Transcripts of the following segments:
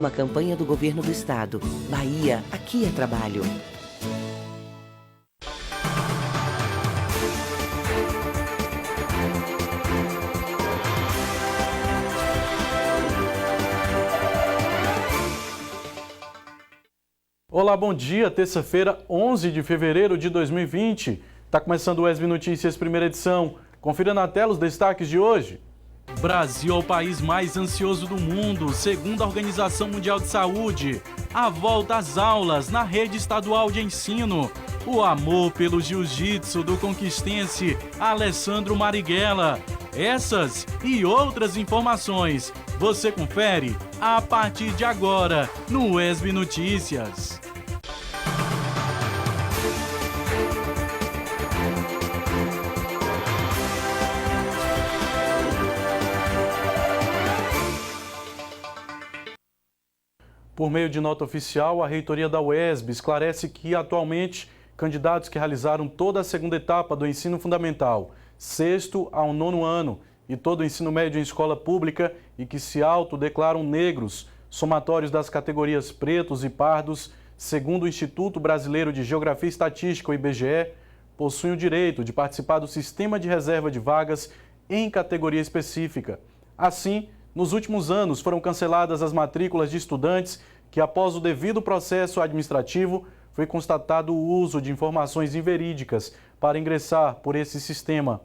Uma campanha do governo do estado. Bahia, aqui é trabalho. Olá, bom dia. Terça-feira, 11 de fevereiro de 2020. Está começando o ESB Notícias, primeira edição. Confira na tela os destaques de hoje. Brasil é o país mais ansioso do mundo, segundo a Organização Mundial de Saúde. A volta às aulas na rede estadual de ensino. O amor pelo jiu-jitsu do conquistense Alessandro Marighella. Essas e outras informações você confere a partir de agora no ESB Notícias. Por meio de nota oficial, a reitoria da UESB esclarece que, atualmente, candidatos que realizaram toda a segunda etapa do ensino fundamental, sexto ao nono ano, e todo o ensino médio em escola pública e que se autodeclaram negros, somatórios das categorias pretos e pardos, segundo o Instituto Brasileiro de Geografia e Estatística, o IBGE, possuem o direito de participar do sistema de reserva de vagas em categoria específica. Assim, nos últimos anos, foram canceladas as matrículas de estudantes que, após o devido processo administrativo, foi constatado o uso de informações inverídicas para ingressar por esse sistema.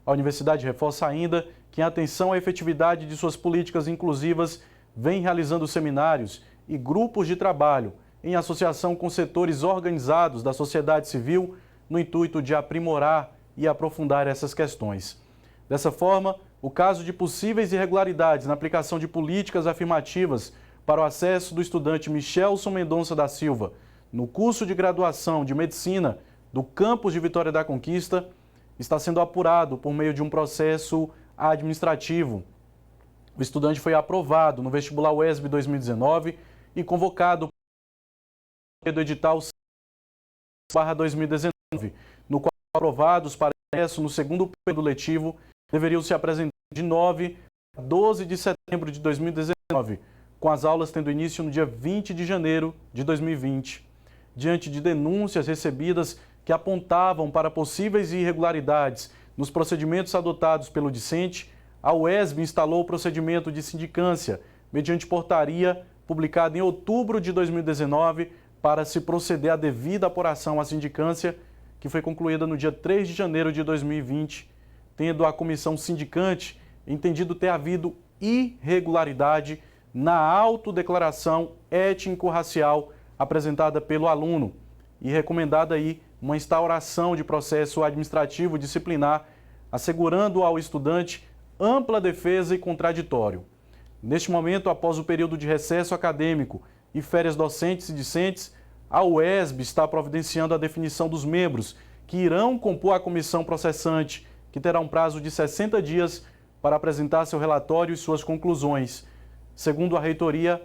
A universidade reforça ainda que, em atenção à efetividade de suas políticas inclusivas, vem realizando seminários e grupos de trabalho em associação com setores organizados da sociedade civil, no intuito de aprimorar e aprofundar essas questões. Dessa forma, o caso de possíveis irregularidades na aplicação de políticas afirmativas para o acesso do estudante Michelson Mendonça da Silva no curso de graduação de Medicina do campus de Vitória da Conquista está sendo apurado por meio de um processo administrativo. O estudante foi aprovado no vestibular UESB 2019 e convocado do edital 2019, no qual aprovados para ingresso no segundo período letivo deveriam se apresentar de 9 a 12 de setembro de 2019, com as aulas tendo início no dia 20 de janeiro de 2020. Diante de denúncias recebidas que apontavam para possíveis irregularidades nos procedimentos adotados pelo discente, a UESB instalou o procedimento de sindicância, mediante portaria publicada em outubro de 2019, para se proceder à devida apuração à sindicância, que foi concluída no dia 3 de janeiro de 2020, tendo a comissão sindicante entendido ter havido irregularidade na autodeclaração étnico-racial apresentada pelo aluno e recomendada aí uma instauração de processo administrativo disciplinar, assegurando ao estudante ampla defesa e contraditório. Neste momento, após o período de recesso acadêmico e férias docentes e discentes, a UESB está providenciando a definição dos membros que irão compor a comissão processante, que terá um prazo de 60 dias para apresentar seu relatório e suas conclusões. Segundo a reitoria,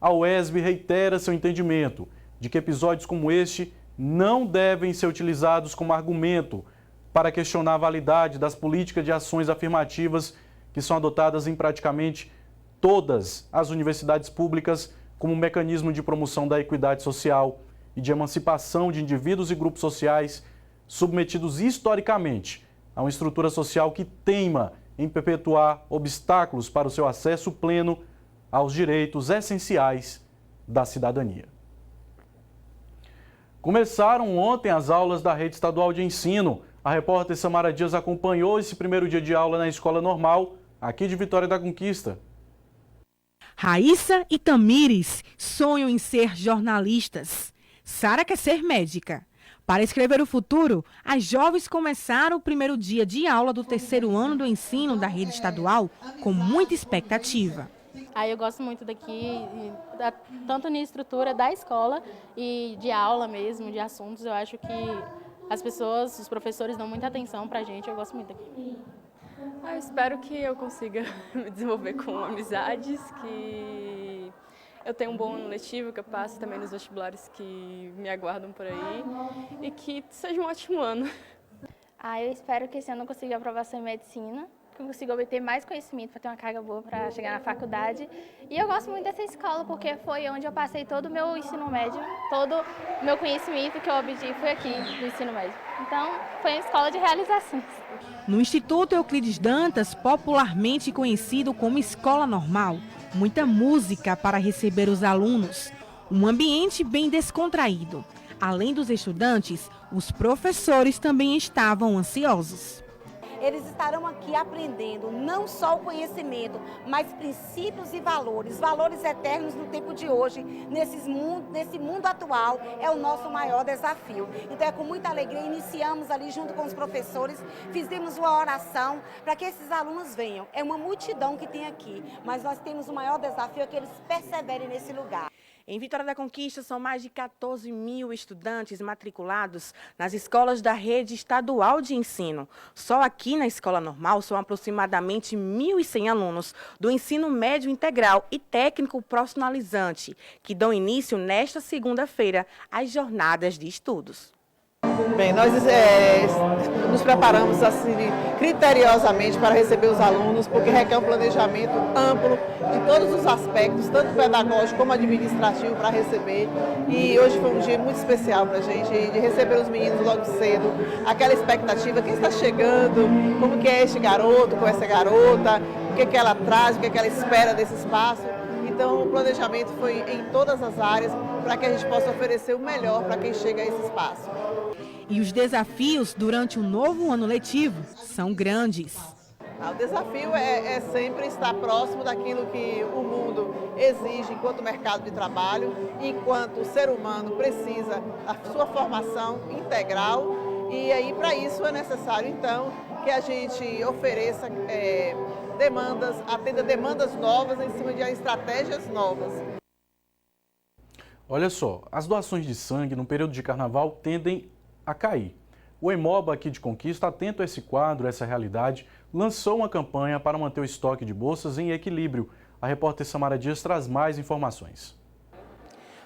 a UESB reitera seu entendimento de que episódios como este não devem ser utilizados como argumento para questionar a validade das políticas de ações afirmativas que são adotadas em praticamente todas as universidades públicas como um mecanismo de promoção da equidade social e de emancipação de indivíduos e grupos sociais submetidos historicamente a uma estrutura social que teima em perpetuar obstáculos para o seu acesso pleno aos direitos essenciais da cidadania. Começaram ontem as aulas da rede estadual de ensino. A repórter Samara Dias acompanhou esse primeiro dia de aula na escola normal, aqui de Vitória da Conquista. Raíssa e Tamires sonham em ser jornalistas. Sara quer ser médica. Para escrever o futuro, as jovens começaram o primeiro dia de aula do terceiro ano do ensino da rede estadual com muita expectativa. Eu gosto muito daqui, tanto na estrutura da escola e de aula mesmo, de assuntos. Eu acho que as pessoas, os professores dão muita atenção pra gente, eu gosto muito daqui. Eu espero que eu consiga me desenvolver com amizades, que eu tenha um bom ano letivo, que eu passe também nos vestibulares que me aguardam por aí e que seja um ótimo ano. Eu espero que esse ano eu consiga aprovação em medicina, que eu consigo obter mais conhecimento para ter uma carga boa para chegar na faculdade. E eu gosto muito dessa escola porque foi onde eu passei todo o meu ensino médio, todo o meu conhecimento que eu obtive foi aqui no ensino médio. Então, foi uma escola de realizações. No Instituto Euclides Dantas, popularmente conhecido como Escola Normal, muita música para receber os alunos, um ambiente bem descontraído. Além dos estudantes, os professores também estavam ansiosos. Eles estarão aqui aprendendo não só o conhecimento, mas princípios e valores, valores eternos no tempo de hoje, nesse mundo atual, é o nosso maior desafio. Então é com muita alegria, iniciamos ali junto com os professores, fizemos uma oração para que esses alunos venham. É uma multidão que tem aqui, mas nós temos o maior desafio, é que eles perseverem nesse lugar. Em Vitória da Conquista, são mais de 14 mil estudantes matriculados nas escolas da rede estadual de ensino. Só aqui na Escola Normal são aproximadamente 1.100 alunos do ensino médio integral e técnico profissionalizante, que dão início nesta segunda-feira às jornadas de estudos. Bem, nós nos preparamos assim, criteriosamente para receber os alunos, porque requer um planejamento amplo de todos os aspectos, tanto pedagógico como administrativo, para receber. E hoje foi um dia muito especial para a gente, de receber os meninos logo cedo, aquela expectativa, quem está chegando, como que é este garoto, com essa garota, o que ela traz, o que ela espera desse espaço. Então, o planejamento foi em todas as áreas para que a gente possa oferecer o melhor para quem chega a esse espaço. E os desafios durante o novo ano letivo são grandes. O desafio é sempre estar próximo daquilo que o mundo exige enquanto mercado de trabalho, enquanto o ser humano precisa da sua formação integral. E aí, para isso, é necessário, então, que a gente ofereça atenda demandas novas em cima de estratégias novas. Olha só, as doações de sangue no período de carnaval tendem a cair. O Hemoba aqui de Conquista, atento a esse quadro, essa realidade, lançou uma campanha para manter o estoque de bolsas em equilíbrio. A repórter Samara Dias traz mais informações.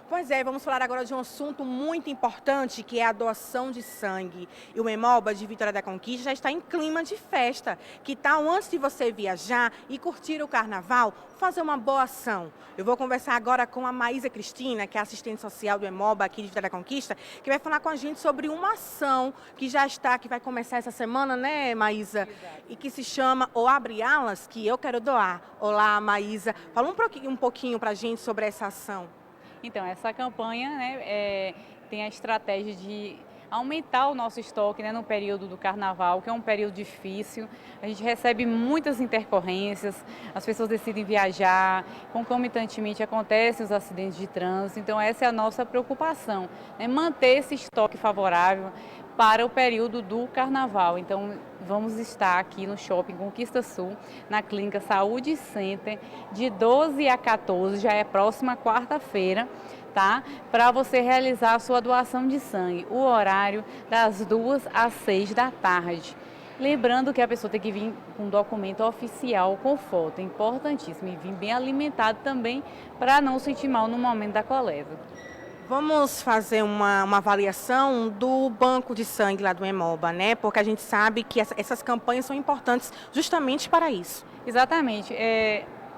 Pois é, vamos falar agora de um assunto muito importante, que é a doação de sangue. E o Hemoba de Vitória da Conquista já está em clima de festa. Que tal, antes de você viajar e curtir o carnaval, fazer uma boa ação? Eu vou conversar agora com a Maísa Cristina, que é assistente social do Hemoba aqui de Vitória da Conquista, que vai falar com a gente sobre uma ação que vai começar essa semana, né, Maísa? E que se chama O Abre Alas, que eu quero doar. Olá, Maísa. Fala um pouquinho pra gente sobre essa ação. Então, essa campanha, né, tem a estratégia de aumentar o nosso estoque, né, no período do carnaval, que é um período difícil. A gente recebe muitas intercorrências, as pessoas decidem viajar, concomitantemente acontecem os acidentes de trânsito. Então, essa é a nossa preocupação, né, manter esse estoque favorável para o período do carnaval. Então, vamos estar aqui no Shopping Conquista Sul, na Clínica Saúde Center, de 12 a 14, já é próxima quarta-feira, tá? Para você realizar a sua doação de sangue. O horário das 2 às 6 da tarde. Lembrando que a pessoa tem que vir com um documento oficial com foto, é importantíssimo. E vir bem alimentado também, para não sentir mal no momento da coleta. Vamos fazer uma avaliação do banco de sangue lá do Hemoba, né? Porque a gente sabe que essas campanhas são importantes justamente para isso. Exatamente.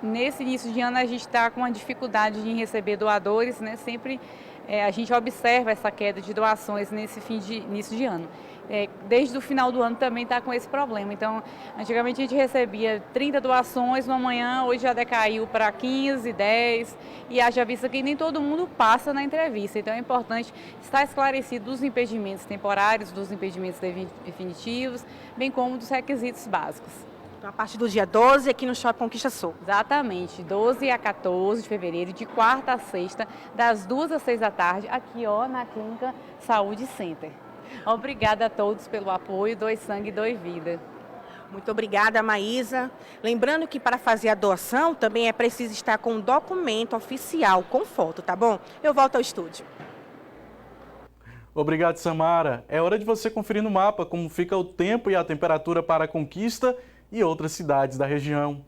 Nesse início de ano a gente está com uma dificuldade de receber doadores, né? Sempre a gente observa essa queda de doações nesse início de ano. Desde o final do ano também está com esse problema. Então, antigamente a gente recebia 30 doações numa manhã, hoje já decaiu para 15, 10, e haja vista que nem todo mundo passa na entrevista. Então é importante estar esclarecido dos impedimentos temporários, dos impedimentos definitivos, bem como dos requisitos básicos. Então, a partir do dia 12, aqui no Shopping Conquista Sul. Exatamente, 12 a 14 de fevereiro, de quarta a sexta, das 2 às 6 da tarde, aqui na Clínica Saúde Center. Obrigada a todos pelo apoio, doe sangue, doe vida. Muito obrigada, Maísa. Lembrando que para fazer a doação também é preciso estar com um documento oficial, com foto, tá bom? Eu volto ao estúdio. Obrigado, Samara. É hora de você conferir no mapa como fica o tempo e a temperatura para a Conquista e outras cidades da região.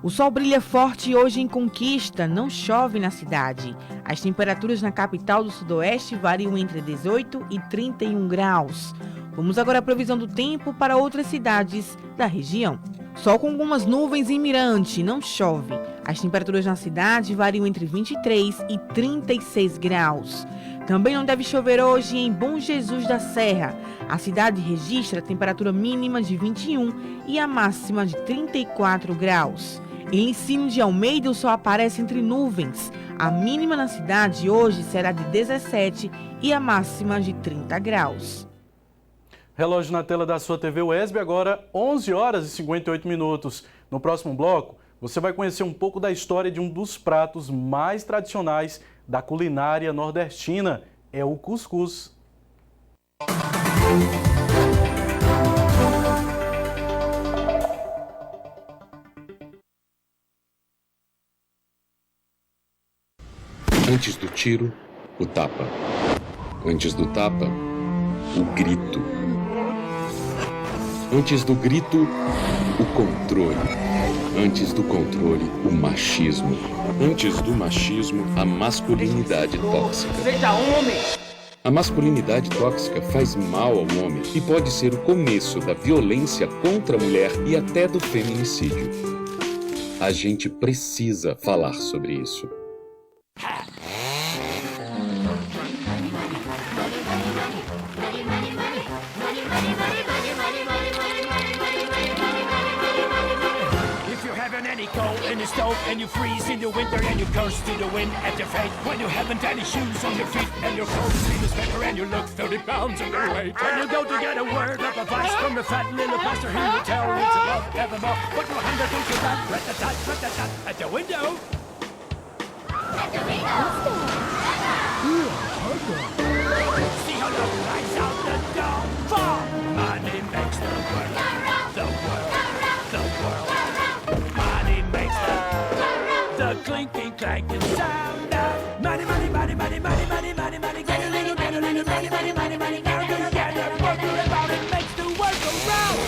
O sol brilha forte hoje em Conquista, não chove na cidade. As temperaturas na capital do Sudoeste variam entre 18 e 31 graus. Vamos agora à previsão do tempo para outras cidades da região. Sol com algumas nuvens em Mirante, não chove. As temperaturas na cidade variam entre 23 e 36 graus. Também não deve chover hoje em Bom Jesus da Serra. A cidade registra a temperatura mínima de 21 e a máxima de 34 graus. Em Licínio de Almeida, o sol aparece entre nuvens. A mínima na cidade hoje será de 17 e a máxima de 30 graus. Relógio na tela da sua TV UESB, agora 11 horas e 58 minutos. No próximo bloco, você vai conhecer um pouco da história de um dos pratos mais tradicionais da culinária nordestina, é o cuscuz. Antes do tiro, o tapa. Antes do tapa, o grito. Antes do grito, o controle. Antes do controle, o machismo. Antes do machismo, a masculinidade tóxica. Seja homem! A masculinidade tóxica faz mal ao homem e pode ser o começo da violência contra a mulher e até do feminicídio. A gente precisa falar sobre isso. In the stove and you freeze in the winter and you curse to the wind at your fate when you haven't any shoes on your feet and your clothes seem to better and you look 30 pounds underweight and you go to get a word of advice from the fat little pastor who will tell you to love evermore but you hunger to your back rat-a-tat at the window. See how love flies out the door. For money makes the world, the world, the world. The clinking, clanking sound of money, money, money, money, money, money, money, money. Get a little money, money, money, money. Now together, working about it makes the world go round.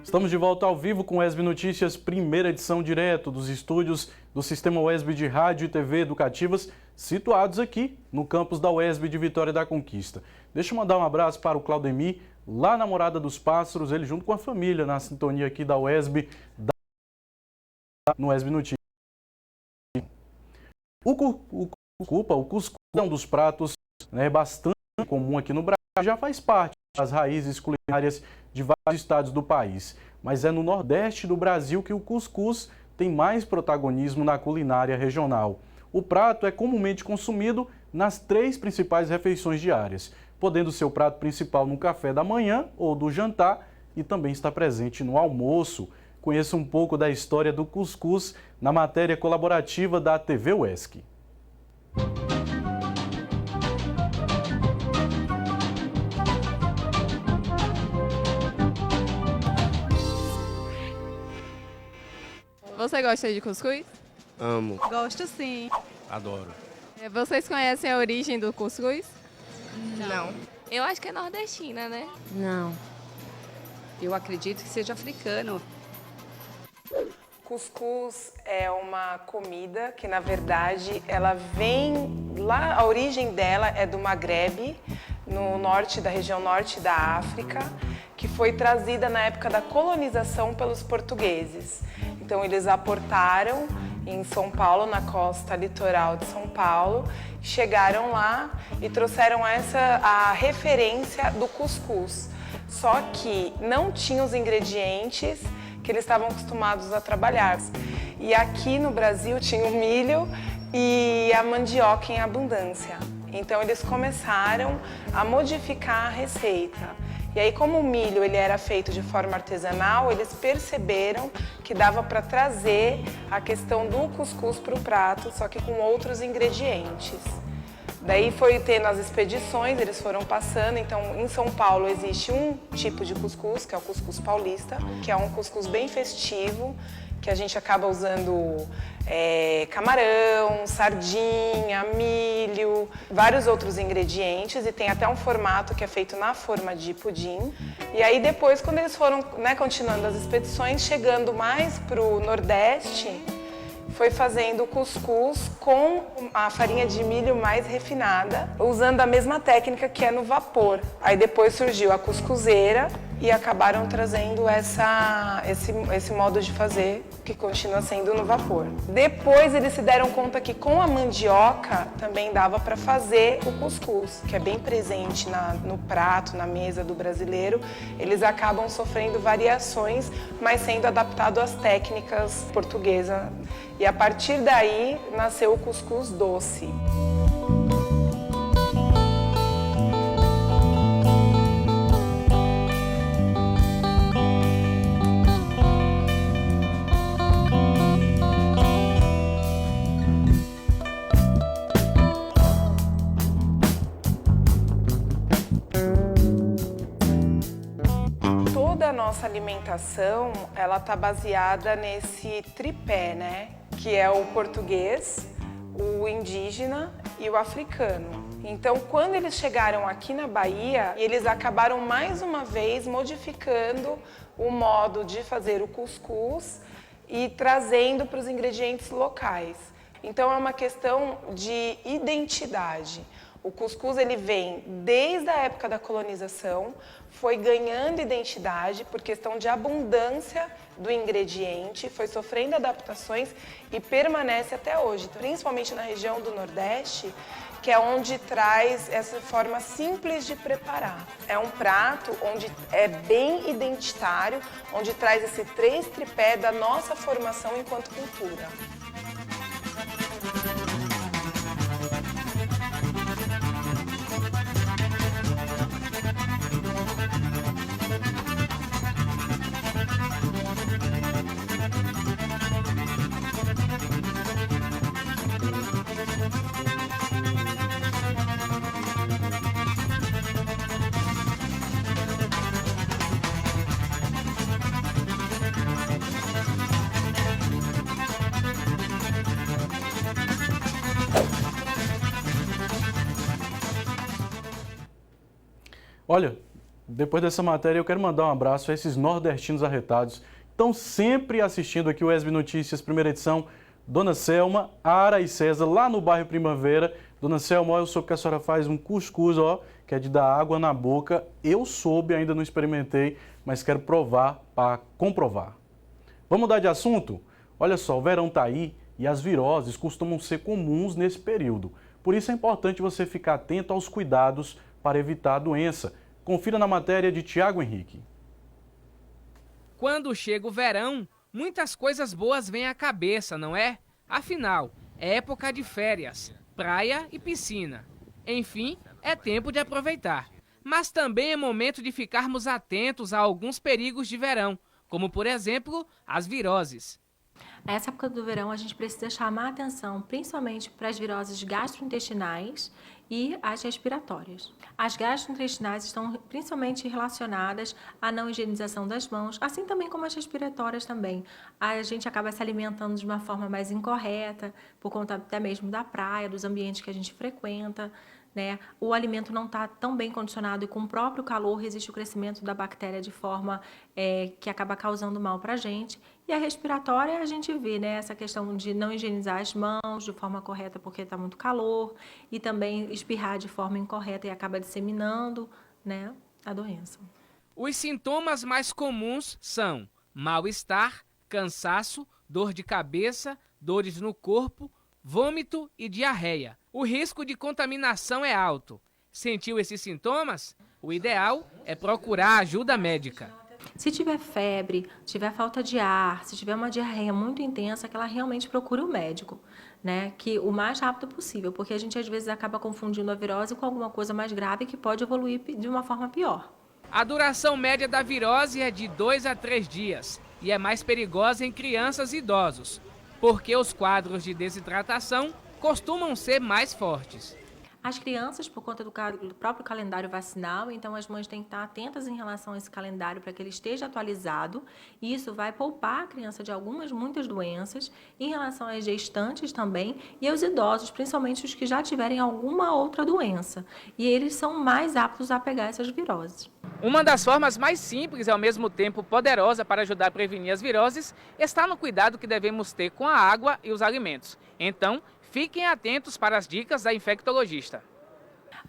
Estamos de volta ao vivo com UESB Notícias, primeira edição direto dos estúdios do Sistema UESB de Rádio e TV Educativas, situados aqui no campus da UESB de Vitória da Conquista. Deixa eu mandar um abraço para o Claudemir, lá na Morada dos Pássaros, ele junto com a família, na sintonia aqui da UESB, no UESB Notícias. O cuscuz é um dos pratos bastante comum aqui no Brasil, já faz parte das raízes culinárias de vários estados do país, mas é no Nordeste do Brasil que o cuscuz tem mais protagonismo na culinária regional. O prato é comumente consumido nas 3 principais refeições diárias, podendo ser o prato principal no café da manhã ou do jantar e também está presente no almoço. Conheça um pouco da história do cuscuz na matéria colaborativa da TV UESC. Você gosta de cuscuz? Amo. Gosto sim. Adoro. Vocês conhecem a origem do cuscuz? Não. Eu acho que é nordestina, né? Não. Eu acredito que seja africano. Cuscuz é uma comida que, na verdade, ela vem lá, a origem dela é do Maghreb, no norte da região norte da África, que foi trazida na época da colonização pelos portugueses. Então eles aportaram em São Paulo, na costa litoral de São Paulo, chegaram lá e trouxeram a referência do cuscuz. Só que não tinha os ingredientes que eles estavam acostumados a trabalhar. E aqui no Brasil tinha o milho e a mandioca em abundância. Então eles começaram a modificar a receita. E aí, como o milho ele era feito de forma artesanal, eles perceberam que dava para trazer a questão do cuscuz para o prato, só que com outros ingredientes. Daí foi tendo as expedições, eles foram passando. Então, em São Paulo existe um tipo de cuscuz, que é o cuscuz paulista, que é um cuscuz bem festivo, que a gente acaba usando camarão, sardinha, milho, vários outros ingredientes, e tem até um formato que é feito na forma de pudim. E aí depois, quando eles foram, né, continuando as expedições, chegando mais para o Nordeste, foi fazendo o cuscuz com a farinha de milho mais refinada, usando a mesma técnica que é no vapor. Aí depois surgiu a cuscuzeira e acabaram trazendo esse modo de fazer, que continua sendo no vapor. Depois eles se deram conta que com a mandioca também dava para fazer o cuscuz, que é bem presente no prato, na mesa do brasileiro. Eles acabam sofrendo variações, mas sendo adaptado às técnicas portuguesas. E a partir daí nasceu o cuscuz doce. Toda a nossa alimentação, ela tá baseada nesse tripé, né? Que é o português, o indígena e o africano. Então, quando eles chegaram aqui na Bahia, eles acabaram mais uma vez modificando o modo de fazer o cuscuz e trazendo para os ingredientes locais. Então, é uma questão de identidade. O cuscuz ele vem desde a época da colonização, foi ganhando identidade por questão de abundância do ingrediente, foi sofrendo adaptações e permanece até hoje, principalmente na região do Nordeste, que é onde traz essa forma simples de preparar. É um prato onde é bem identitário, onde traz esse três tripé da nossa formação enquanto cultura. Olha, depois dessa matéria eu quero mandar um abraço a esses nordestinos arretados. Estão sempre assistindo aqui o ESB Notícias, primeira edição. Dona Selma, Ara e César, lá no bairro Primavera. Dona Selma, eu soube que a senhora faz um cuscuz, que é de dar água na boca. Eu soube, ainda não experimentei, mas quero provar para comprovar. Vamos mudar de assunto? Olha só, o verão está aí e as viroses costumam ser comuns nesse período. Por isso é importante você ficar atento aos cuidados para evitar a doença. Confira na matéria de Tiago Henrique. Quando chega o verão, muitas coisas boas vêm à cabeça, não é? Afinal, é época de férias, praia e piscina. Enfim, é tempo de aproveitar. Mas também é momento de ficarmos atentos a alguns perigos de verão, como, por exemplo, as viroses. Nessa época do verão, a gente precisa chamar a atenção principalmente para as viroses gastrointestinais e as respiratórias. As gastrointestinais estão principalmente relacionadas à não higienização das mãos, assim também como as respiratórias também. A gente acaba se alimentando de uma forma mais incorreta, por conta até mesmo da praia, dos ambientes que a gente frequenta, né? O alimento não está tão bem condicionado e com o próprio calor resiste o crescimento da bactéria de forma que acaba causando mal para a gente. E a respiratória a gente vê, né, essa questão de não higienizar as mãos de forma correta porque está muito calor e também espirrar de forma incorreta e acaba disseminando, né, a doença. Os sintomas mais comuns são mal-estar, cansaço, dor de cabeça, dores no corpo, vômito e diarreia. O risco de contaminação é alto. Sentiu esses sintomas? O ideal é procurar ajuda médica. Se tiver febre, tiver falta de ar, se tiver uma diarreia muito intensa, que ela realmente procure o médico, né? Que o mais rápido possível, porque a gente às vezes acaba confundindo a virose com alguma coisa mais grave que pode evoluir de uma forma pior. A duração média da virose é de 2 a 3 dias e é mais perigosa em crianças e idosos, porque os quadros de desidratação costumam ser mais fortes. As crianças, por conta do próprio calendário vacinal, então as mães têm que estar atentas em relação a esse calendário para que ele esteja atualizado, e isso vai poupar a criança de muitas doenças, em relação às gestantes também, e aos idosos, principalmente os que já tiverem alguma outra doença, e eles são mais aptos a pegar essas viroses. Uma das formas mais simples e ao mesmo tempo poderosa para ajudar a prevenir as viroses está no cuidado que devemos ter com a água e os alimentos. Então, fiquem atentos para as dicas da infectologista.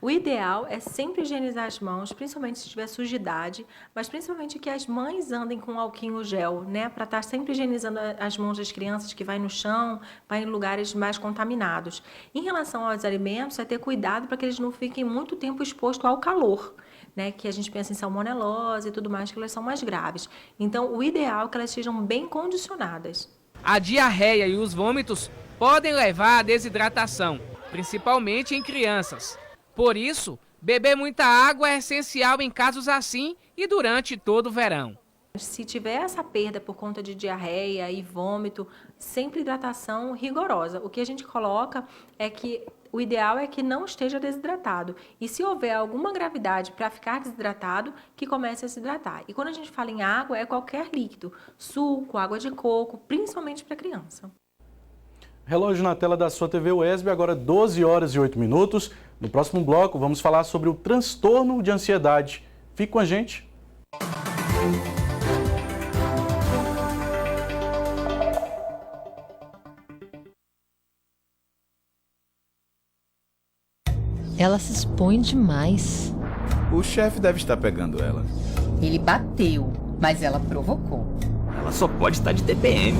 O ideal é sempre higienizar as mãos, principalmente se tiver sujidade, mas principalmente que as mães andem com álcool gel, né, para estar sempre higienizando as mãos das crianças que vai no chão, vai em lugares mais contaminados. Em relação aos alimentos, é ter cuidado para que eles não fiquem muito tempo expostos ao calor, né, que a gente pensa em salmonelose e tudo mais, que elas são mais graves. Então, o ideal é que elas sejam bem condicionadas. A diarreia e os vômitos podem levar à desidratação, principalmente em crianças. Por isso, beber muita água é essencial em casos assim e durante todo o verão. Se tiver essa perda por conta de diarreia e vômito, sempre hidratação rigorosa. O que a gente coloca é que o ideal é que não esteja desidratado. E se houver alguma gravidade para ficar desidratado, que comece a se hidratar. E quando a gente fala em água, é qualquer líquido, suco, água de coco, principalmente para criança. Relógio na tela da sua TV UESB, agora 12 horas e 8 minutos. No próximo bloco, vamos falar sobre o transtorno de ansiedade. Fique com a gente. Ela se expõe demais. O chefe deve estar pegando ela. Ele bateu, mas ela provocou. Ela só pode estar de TPM.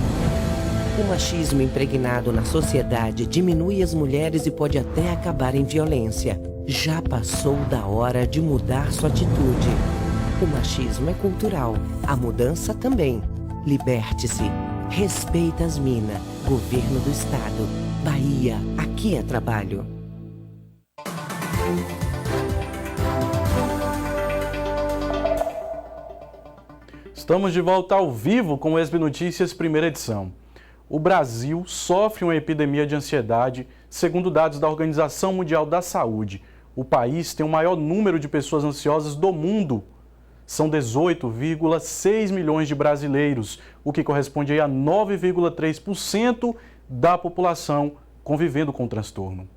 O machismo impregnado na sociedade diminui as mulheres e pode até acabar em violência. Já passou da hora de mudar sua atitude. O machismo é cultural, a mudança também. Liberte-se. Respeita as minas. Governo do Estado. Bahia, aqui é trabalho. Estamos de volta ao vivo com o ESB Notícias, primeira edição. O Brasil sofre uma epidemia de ansiedade, segundo dados da Organização Mundial da Saúde. O país tem o maior número de pessoas ansiosas do mundo. São 18,6 milhões de brasileiros, o que corresponde a 9,3% da população convivendo com o transtorno.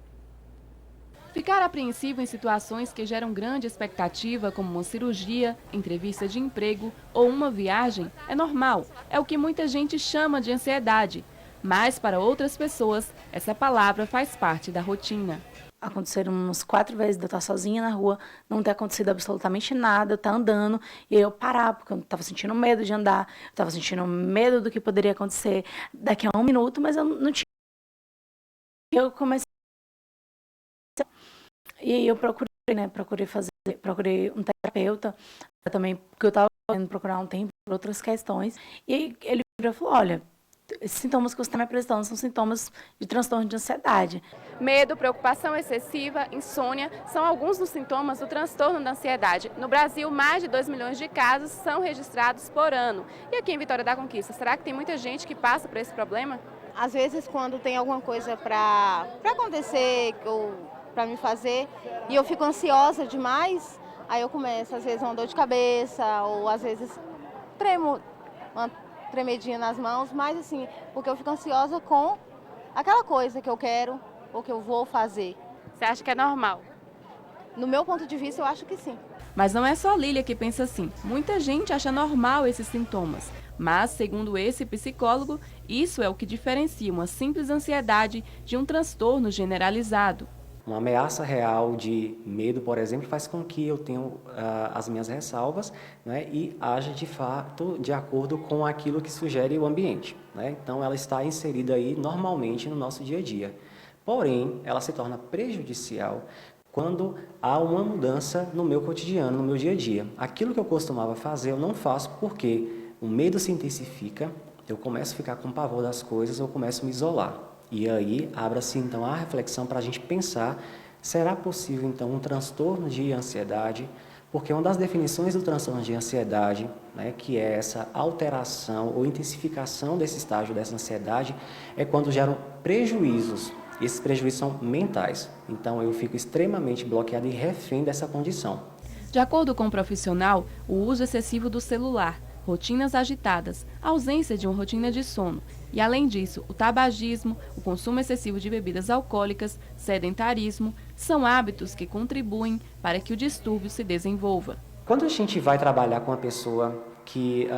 Ficar apreensivo em situações que geram grande expectativa, como uma cirurgia, entrevista de emprego ou uma viagem, é normal. É o que muita gente chama de ansiedade. Mas, para outras pessoas, essa palavra faz parte da rotina. Aconteceram umas 4 vezes de eu estar sozinha na rua, não ter acontecido absolutamente nada, eu estar andando e eu parar, porque eu estava sentindo medo de andar, eu estava sentindo medo do que poderia acontecer daqui a 1 minuto, mas eu não tinha. Eu comecei. E eu procurei um terapeuta também, porque eu estava indo procurar um tempo por outras questões. E ele falou, olha, esses sintomas que você está me apresentando são sintomas de transtorno de ansiedade. Medo, preocupação excessiva, insônia são alguns dos sintomas do transtorno da ansiedade. No Brasil, mais de 2 milhões de casos são registrados por ano. E aqui em Vitória da Conquista, será que tem muita gente que passa por esse problema? Às vezes, quando tem alguma coisa para acontecer, ou para me fazer, e eu fico ansiosa demais, aí eu começo, às vezes, uma dor de cabeça, ou às vezes tremo, uma tremedinha nas mãos, mas assim, porque eu fico ansiosa com aquela coisa que eu quero ou que eu vou fazer. Você acha que é normal? No meu ponto de vista, eu acho que sim. Mas não é só Lília que pensa assim. Muita gente acha normal esses sintomas. Mas, segundo esse psicólogo, isso é o que diferencia uma simples ansiedade de um transtorno generalizado. Uma ameaça real de medo, por exemplo, faz com que eu tenha as minhas ressalvas, né, e haja de fato de acordo com aquilo que sugere o ambiente, né? Então, ela está inserida aí normalmente no nosso dia a dia. Porém, ela se torna prejudicial quando há uma mudança no meu cotidiano, no meu dia a dia. Aquilo que eu costumava fazer, eu não faço porque o medo se intensifica, eu começo a ficar com pavor das coisas, eu começo a me isolar. E aí, abre-se então a reflexão para a gente pensar, será possível então um transtorno de ansiedade? Porque uma das definições do transtorno de ansiedade, né, que é essa alteração ou intensificação desse estágio dessa ansiedade, é quando geram prejuízos Esses prejuízos são mentais, então eu fico extremamente bloqueado e refém dessa condição. De acordo com o profissional, o uso excessivo do celular, rotinas agitadas, ausência de uma rotina de sono e, além disso, o tabagismo, o consumo excessivo de bebidas alcoólicas, sedentarismo, são hábitos que contribuem para que o distúrbio se desenvolva. Quando a gente vai trabalhar com uma pessoa que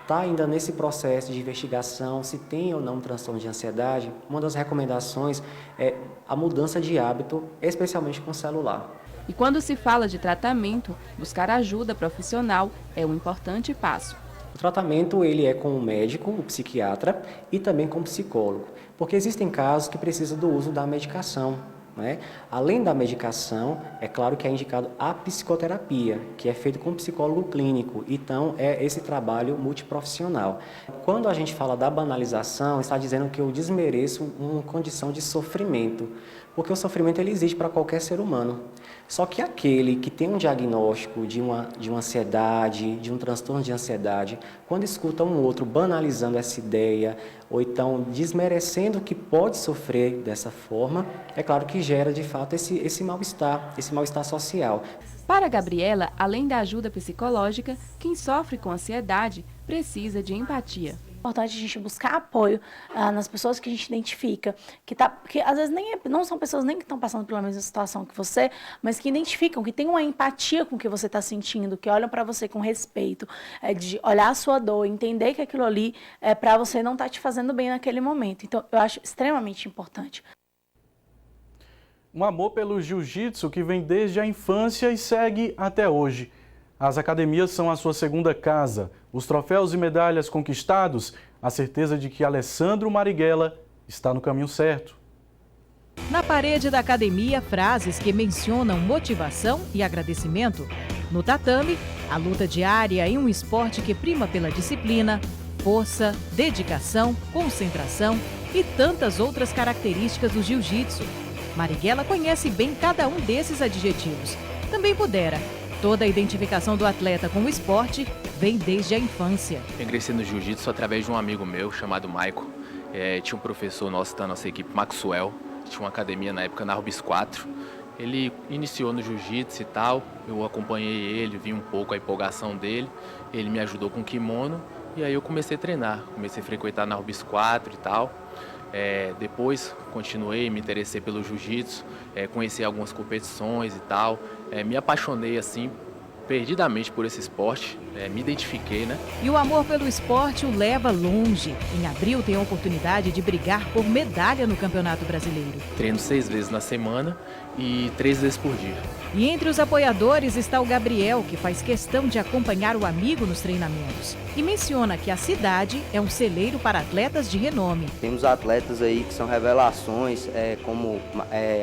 está ainda nesse processo de investigação, se tem ou não transtorno de ansiedade, uma das recomendações é a mudança de hábito, especialmente com o celular. E quando se fala de tratamento, buscar ajuda profissional é um importante passo. O tratamento ele é com o médico, o psiquiatra e também com o psicólogo, porque existem casos que precisam do uso da medicação, né? Além da medicação, é claro que é indicado a psicoterapia, que é feito com psicólogo clínico, então é esse trabalho multiprofissional. Quando a gente fala da banalização, está dizendo que eu desmereço uma condição de sofrimento, porque o sofrimento ele existe para qualquer ser humano. Só que aquele que tem um diagnóstico de uma ansiedade, de um transtorno de ansiedade, quando escuta um outro banalizando essa ideia, ou então desmerecendo que pode sofrer dessa forma, é claro que gera de fato esse mal-estar social. Para Gabriela, além da ajuda psicológica, quem sofre com ansiedade precisa de empatia. É importante a gente buscar apoio nas pessoas que a gente identifica, que às vezes não são pessoas nem que estão passando pela mesma situação que você, mas que identificam, que têm uma empatia com o que você está sentindo, que olham para você com respeito, de olhar a sua dor, entender que aquilo ali para você não está te fazendo bem naquele momento. Então, eu acho extremamente importante. Um amor pelo jiu-jitsu que vem desde a infância e segue até hoje. As academias são a sua segunda casa. Os troféus e medalhas conquistados, a certeza de que Alessandro Marighella está no caminho certo. Na parede da academia, frases que mencionam motivação e agradecimento. No tatame, a luta diária em um esporte que prima pela disciplina, força, dedicação, concentração e tantas outras características do jiu-jitsu. Marighella conhece bem cada um desses adjetivos. Também pudera. Toda a identificação do atleta com o esporte vem desde a infância. Eu ingressei no jiu-jitsu através de um amigo meu chamado Maico. Tinha um professor nosso da nossa equipe, Maxwell, tinha uma academia na época na Rubis 4. Ele iniciou no jiu-jitsu e tal, eu acompanhei ele, vi um pouco a empolgação dele, ele me ajudou com kimono e aí eu comecei a treinar, comecei a frequentar na Rubis 4 e tal. Depois continuei, me interessei pelo jiu-jitsu, conheci algumas competições e tal, me apaixonei assim perdidamente por esse esporte, me identifiquei, né? E o amor pelo esporte o leva longe. Em abril tem a oportunidade de brigar por medalha no Campeonato Brasileiro. Treino 6 vezes na semana e 3 vezes por dia. E entre os apoiadores está o Gabriel, que faz questão de acompanhar o amigo nos treinamentos. E menciona que a cidade é um celeiro para atletas de renome. Temos atletas aí que são revelações, como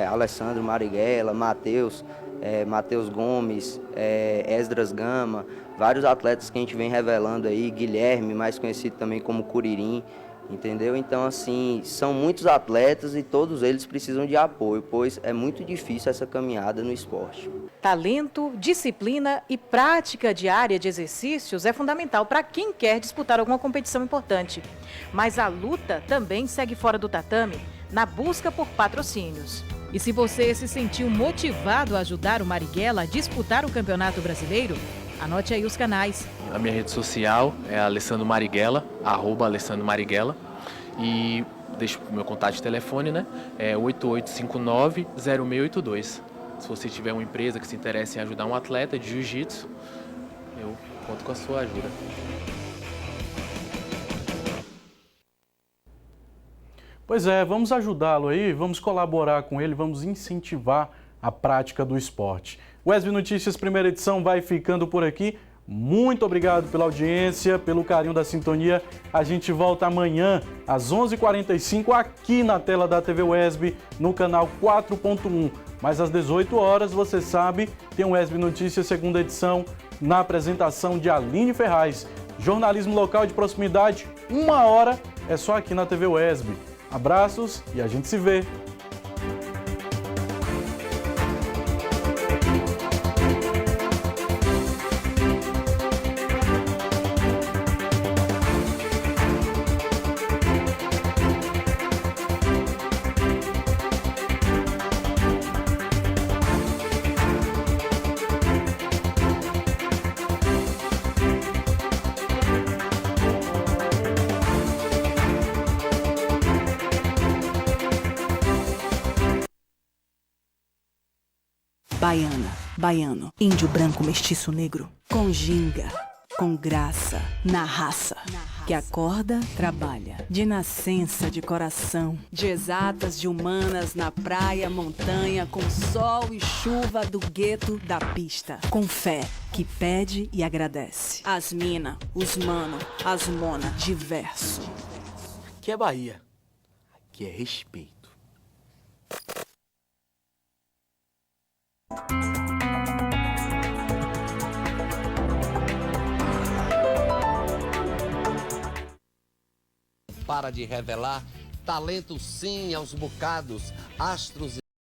Alessandro Marighella, Matheus Gomes, Esdras Gama, vários atletas que a gente vem revelando aí, Guilherme, mais conhecido também como Curirim, entendeu? Então, assim, são muitos atletas e todos eles precisam de apoio, pois é muito difícil essa caminhada no esporte. Talento, disciplina e prática diária de exercícios é fundamental para quem quer disputar alguma competição importante. Mas a luta também segue fora do tatame, na busca por patrocínios. E se você se sentiu motivado a ajudar o Marighella a disputar o Campeonato Brasileiro, anote aí os canais. A minha rede social é Alessandro Marighella, @Alessandro Marighella. E deixo o meu contato de telefone, né? É 8859-0682. Se você tiver uma empresa que se interessa em ajudar um atleta de jiu-jitsu, eu conto com a sua ajuda. Pois é, vamos ajudá-lo aí, vamos colaborar com ele, vamos incentivar a prática do esporte. O ESB Notícias primeira edição vai ficando por aqui. Muito obrigado pela audiência, pelo carinho da sintonia. A gente volta amanhã às 11h45 aqui na tela da TV UESB, no canal 4.1. Mas às 18 horas, você sabe, tem o ESB Notícias segunda edição na apresentação de Aline Ferraz. Jornalismo local de proximidade, 1 hora, é só aqui na TV UESB. Abraços e a gente se vê. Baiana, baiano, índio branco, mestiço negro, com ginga, com graça, na raça, que acorda, trabalha, de nascença, de coração, de exatas, de humanas, na praia, montanha, com sol e chuva do gueto, da pista, com fé, que pede e agradece. As mina, os mano, as mona, diverso. Aqui é Bahia, aqui é respeito. Para de revelar talento sim aos bocados, astros